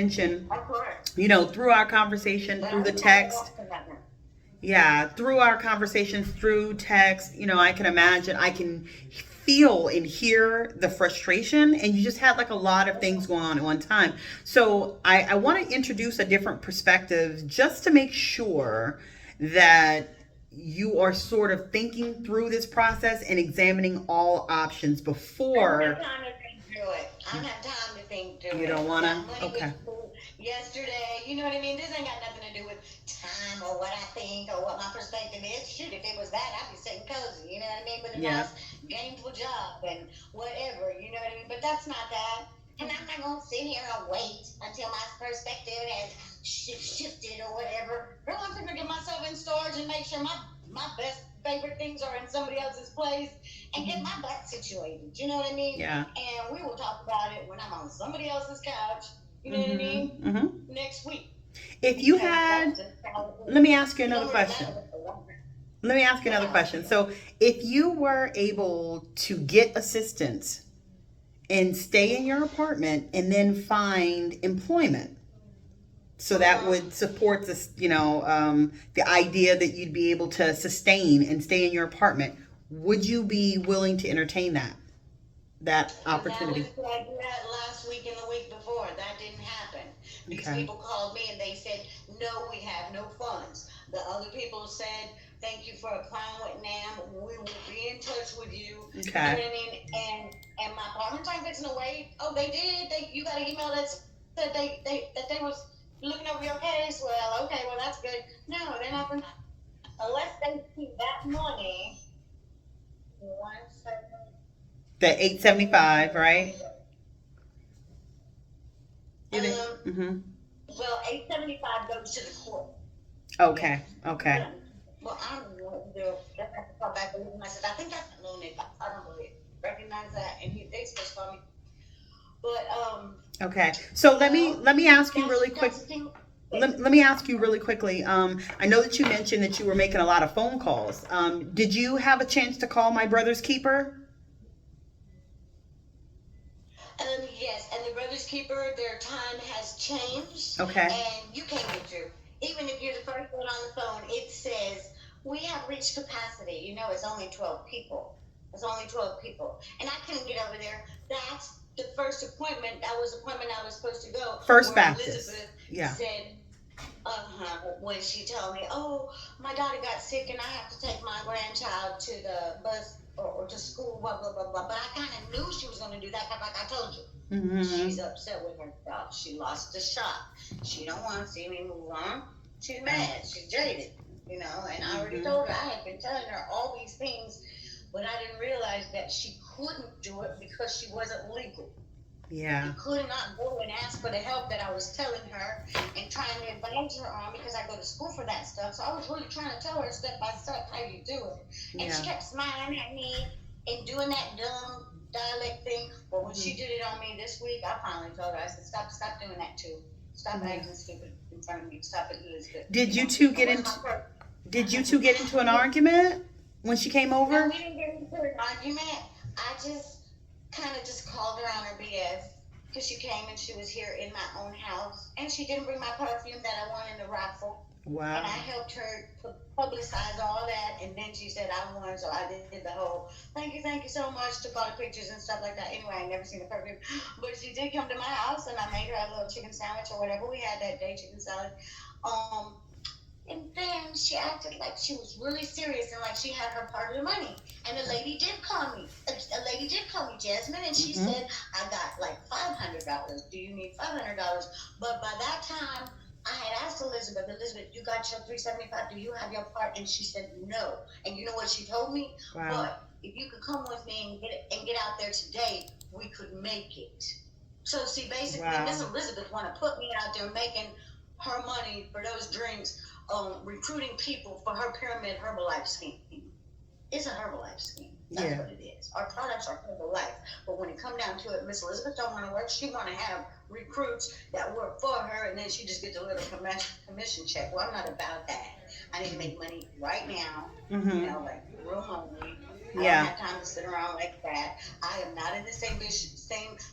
mention, Of course. through our conversation, through the text. Yeah, through our conversations, through text, I can imagine, I can feel and hear the frustration, and you just had like a lot of things going on at one time. So I want to introduce a different perspective just to make sure that you are sort of thinking through this process and examining all options I don't have before. time to think through it. I don't have time to think through You don't it. want That to? money was Okay. cool yesterday. You know what I mean? This ain't got nothing to do with time or what I think or what my perspective is. Shoot, if it was that, I'd be sitting cozy. You know what I mean? With a Yeah. nice, gainful job and whatever. You know what I mean? But that's not that. And I'm not gonna sit here and wait until my perspective has shifted or whatever. Girl, I'm gonna get myself in storage and make sure my best favorite things are in somebody else's place and get my butt situated. You know what I mean? Yeah. And we will talk about it when I'm on somebody else's couch. You know what I mean? Mm-hmm. Next week. If you Because had, that's just how it let is. me ask you It another don't really question. matter what they want. Let me ask you another Yeah. question. So, if you were able to get assistance and stay in your apartment and then find employment, so that would support this, the idea that you'd be able to sustain and stay in your apartment. Would you be willing to entertain that And that opportunity? was what I did last week and the week before. That didn't happen. These Okay. people called me and they said, no, we have no funds. The other people said, thank you for applying with NAM. We will be in touch with you. You know what Okay. I mean? And my apartment time fixing to wait. Oh, they did. You got an email that said that they was looking over your case. Well, okay, well that's good. No, they're not gonna unless they see that money. 1 second. The 875, right? It is. Um, Mm-hmm. well, 875 goes to the court. Okay. Okay. Well, I don't know what to do. That's have to call back and I said, I think that's a loan. I don't really recognize that, and they supposed to call me. But Okay. So let me ask you really quick. that's the thing. Let me ask you really quickly. I know that you mentioned that you were making a lot of phone calls. Did you have a chance to call my brother's keeper? Yes, and the Brothers Keeper, their time has changed. Okay. And you can't get through. Even if you're the first one on the phone, it says, we have reached capacity. You know, it's only 12 people. It's only 12 people. And I couldn't get over there. That's the first appointment. That was the appointment I was supposed to go. First where Baptist. Elizabeth Yeah. said, when she told me, oh, my daughter got sick and I have to take my grandchild to the bus or to school, blah, blah, blah, blah. But I kind of knew she was going to do that because like I told you. Mm-hmm. She's upset with herself. She lost the shot. She don't want to see me move on. She's mad. She's jaded, and I already told her. I had been telling her all these things, but I didn't realize that she couldn't do it because she wasn't legal. Yeah. I could not go and ask for the help that I was telling her and trying to advise her on because I go to school for that stuff. So I was really trying to tell her step by step how you do it. And Yeah. she kept smiling at me and doing that dumb dialect thing. But when she did it on me this week, I finally told her, I said, stop doing that too. Stop acting stupid in front of me. Stop it, Elizabeth. Did you two get into an argument when she came No, over? we didn't get into an argument. I just kind of just called her on her BS because she came and she was here in my own house and she didn't bring my perfume that I won in the raffle. Wow. And I helped her publicize all that, and then she said I won, so I did the whole thank you so much, took all the pictures and stuff like that. Anyway, I never seen the perfume, but she did come to my house, and I made her a little chicken sandwich or whatever we had that day, chicken salad. And then she acted like she was really serious and like she had her part of the money. And a lady did call me. A lady did call me, Jasmine, and she said, I got like $500. Do you need $500? But by that time, I had asked Elizabeth, you got your $375. Do you have your part? And she said no. And you know what she told me? Wow. But if you could come with me and get out there today, we could make it. So see, basically, Wow. Miss Elizabeth want to put me out there making her money for those drinks, recruiting people for her Pyramid Herbalife scheme. It's a Herbalife scheme. That's what it is. Our products are Herbalife. But when it come down to it, Miss Elizabeth don't want to work. She want to have recruits that work for her, and then she just gets a little commission check. Well, I'm not about that. I need to make money right now, like real money. I don't have time to sit around like that. I am not in the same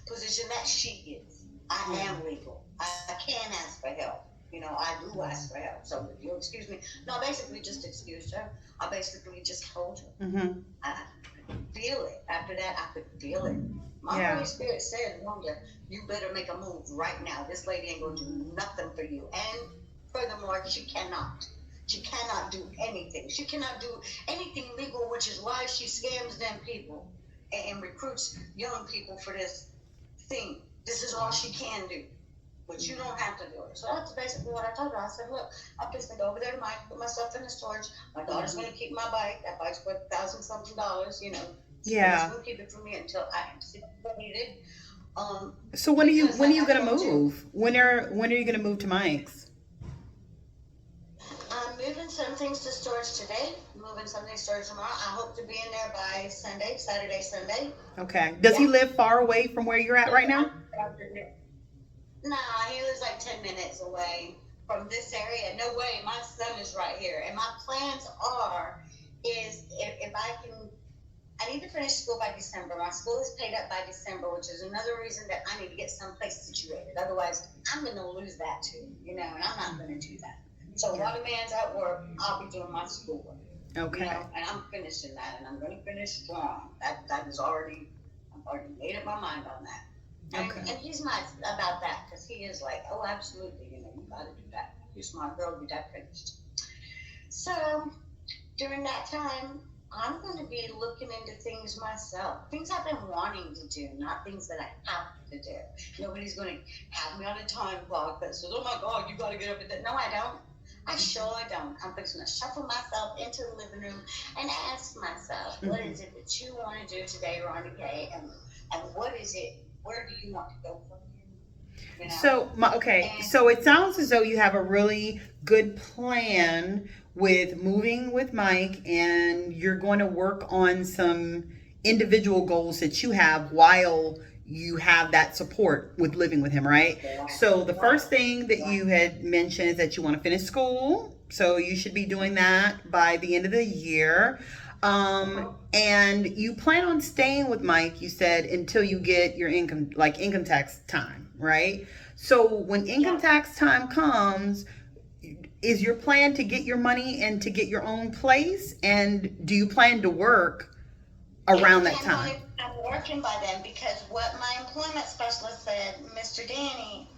position that she is. I am legal. I can ask for help. I do ask for help. So if you'll excuse me. No, I basically just excused her. I basically just told her. Mm-hmm. I could feel it. After that, I could feel it. My Yeah. Holy Spirit said, Wanda, you better make a move right now. This lady ain't going to do nothing for you. And furthermore, she cannot. She cannot do anything. She cannot do anything legal, which is why she scams them people and recruits young people for this thing. This is all she can do. But you don't have to do it. So that's basically what I told her. I said, look, I'm just going to go over there to Mike, put my stuff in the storage. My daughter's going to keep my bike. That bike's worth $1,000-something, Yeah. She's going to keep it for me until I need it. So when are you Because like I gonna told you, move? When are you gonna move to Mike's? I'm moving some things to storage today. Moving some things to storage tomorrow. I hope to be in there by Saturday, Sunday. Okay. Does he live far away from where you're at right now? No, he lives like 10 minutes away from this area. No way. My son is right here. And my plans is if I need to finish school by December. My school is paid up by December, which is another reason that I need to get someplace situated. Otherwise, I'm going to lose that too, and I'm not going to do that. So while the man's at work, I'll be doing my schoolwork. Okay. And I'm finishing that, and I'm going to finish strong. That is already, I've already made up my mind on that. Okay. And he's nice about that because he is like, oh, absolutely, you got to do that. You're a smart girl, get that finished. So during that time, I'm going to be looking into things myself. Things I've been wanting to do, not things that I have to do. Nobody's going to have me on a time clock that says, oh my God, you got to get up at that. No, I don't. I sure don't. I'm just going to shuffle myself into the living room and ask myself, what is it that you want to do today, Rhonda Kay? And what is it? Where do you want to go from here? So it sounds as though you have a really good plan with moving with Mike, and you're going to work on some individual goals that you have while you have that support with living with him, right? So the first thing that you had mentioned is that you want to finish school. So you should be doing that by the end of the year. And you plan on staying with Mike, you said, until you get your income tax time, right? So when income tax time comes, is your plan to get your money and to get your own place? And do you plan to work around that time? I'm working by then because what my employment specialist said, Mr. Danny,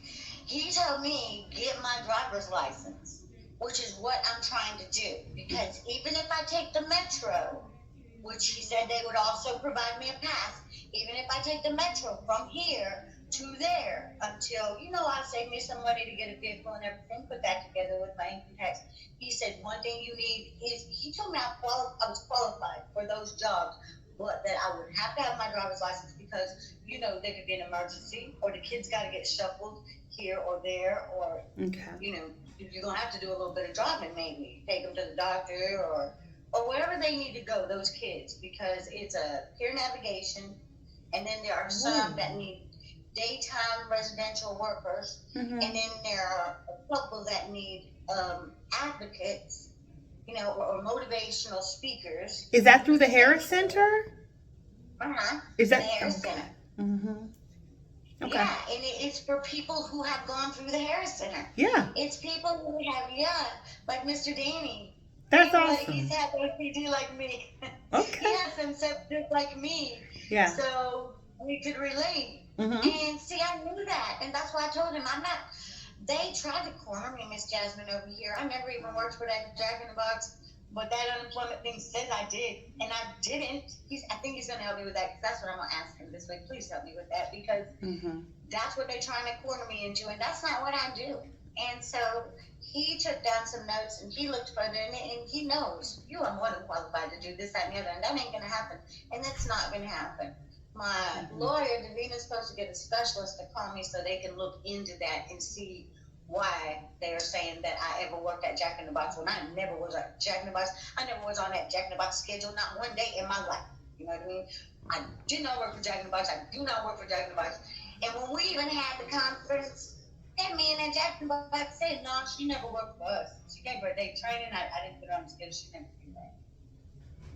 he told me get my driver's license, which is what I'm trying to do. Because even if I take the Metro, which he said they would also provide me a pass, even if I take the Metro from here to there until, I save me some money to get a vehicle and everything, put that together with my income tax. He said one thing you need is, he told me I was qualified for those jobs, but that I would have to have my driver's license because, there could be an emergency or the kids got to get shuffled here or there or, you're going to have to do a little bit of driving maybe. Take them to the doctor or wherever they need to go, those kids, because it's a peer navigation. And then there are some that need daytime residential workers. And then there are a couple that need advocates, or motivational speakers. Is that through the Harris Center? Is that the Harris Center? Okay. Yeah, and it's for people who have gone through the Harris Center. Yeah. It's people who have, like Mr. Danny. That's awesome. He's had OCD like me. Okay. He has some sepsis like me. Yeah. So we could relate. And see, I knew that. And that's why I told him, they tried to corner me, Miss Jasmine, over here. I never even worked for that Jack in the Box. But that unemployment thing says I did, and I didn't. I think he's going to help me with that, because that's what I'm going to ask him this week. Please help me with that, because that's what they're trying to corner me into, and that's not what I do. And so he took down some notes, and he looked further, and he knows you are more than qualified to do this, that, and the other, and that ain't going to happen, and that's not going to happen. My lawyer, Davina's supposed to get a specialist to call me so they can look into that and see why they are saying that I ever worked at Jack in the Box when I never was at Jack in the Box. I never was on that Jack in the Box schedule, not one day in my life. You know what I mean? I did not work for Jack in the Box. I do not work for Jack in the Box. And when we even had the conference, that man at Jack in the Box said, no, she never worked for us. She gave her a day training. I didn't put her on the schedule. She never did that.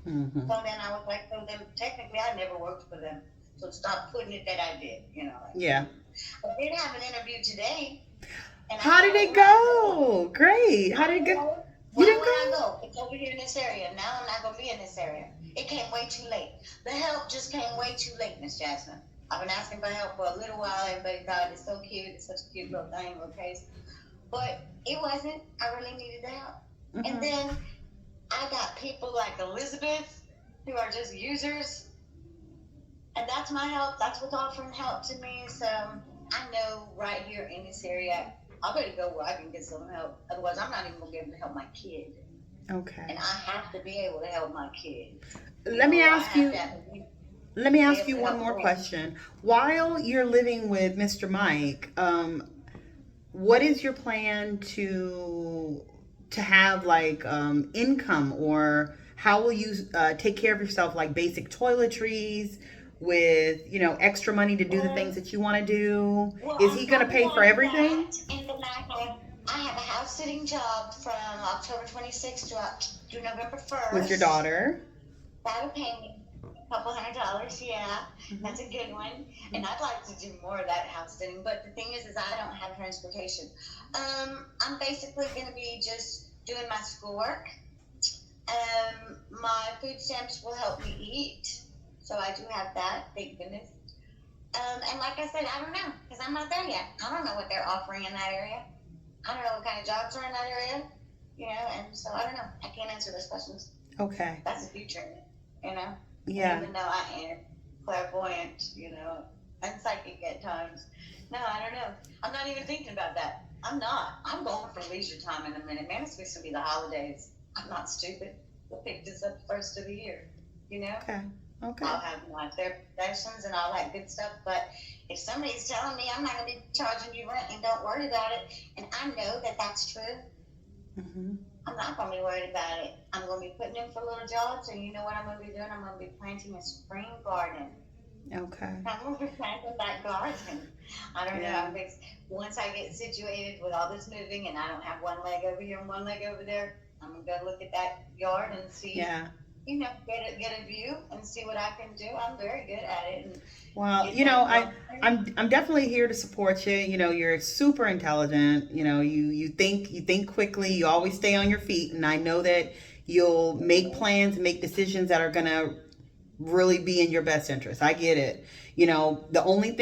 So then I was like, so then technically I never worked for them. So stop putting it that I did, Yeah. I did have an interview today. And How did it go? Great. How did it go? You Why didn't would I go? go? It's over here in this area. Now I'm not gonna be in this area. It came way too late. The help just came way too late, Miss Jasmine. I've been asking for help for a little while. Everybody thought it's so cute. It's such a cute little thing, little case. But it wasn't. I really needed the help. And Mhm. then I got people like Elizabeth who are just users, and that's my help. That's what's offering help to me. So I know right here in this area, I better go where I can get some help. Otherwise, I'm not even gonna be able to help my kid. Okay. And I have to be able to help my kid. Let me ask you. Be Let me ask able you to one help more them. question. While you're living with Mr. Mike, what is your plan to have like income, or how will you take care of yourself, like basic toiletries with extra money to do the things that you want to do? Well, Is I'm he gonna coming pay for out of everything that, and then I have a house sitting job from October 26th to November 1st. with your daughter? That'll pay me a couple $100, yeah. That's a good one. And I'd like to do more of that house sitting, but the thing is I don't have transportation. I'm basically going to be just doing my schoolwork. My food stamps will help me eat, so I do have that, thank goodness. And like I said, I don't know, because I'm not there yet. I don't know what they're offering in that area. I don't know what kind of jobs are in that area, and so I don't know. I can't answer those questions. Okay. That's the future, Yeah. Even though I am clairvoyant, and psychic at times. No, I don't know. I'm not even thinking about that. I'm not. I'm going for leisure time in a minute. Man, it's supposed to be the holidays. I'm not stupid. We'll pick this up first of the year, Okay. Okay. I'll have my therapy sessions and all that good stuff. But if somebody's telling me I'm not going to be charging you rent and don't worry about it, and I know that that's true, Mhm. I'm not going to be worried about it. I'm going to be putting in for little jobs, and you know what I'm going to be doing? I'm going to be planting a spring garden. Okay. I'm going to be planting that garden. I don't Yeah. know. Once I get situated with all this moving and I don't have one leg over here and one leg over there, I'm going to go look at that yard and see, Yeah. get a view and see what I can do. I'm very good at it. And Well, I'm definitely here to support you. You're super intelligent. You think quickly. You always stay on your feet, and I know that you'll make plans and make decisions that are gonna really be in your best interest. I get it. The only thing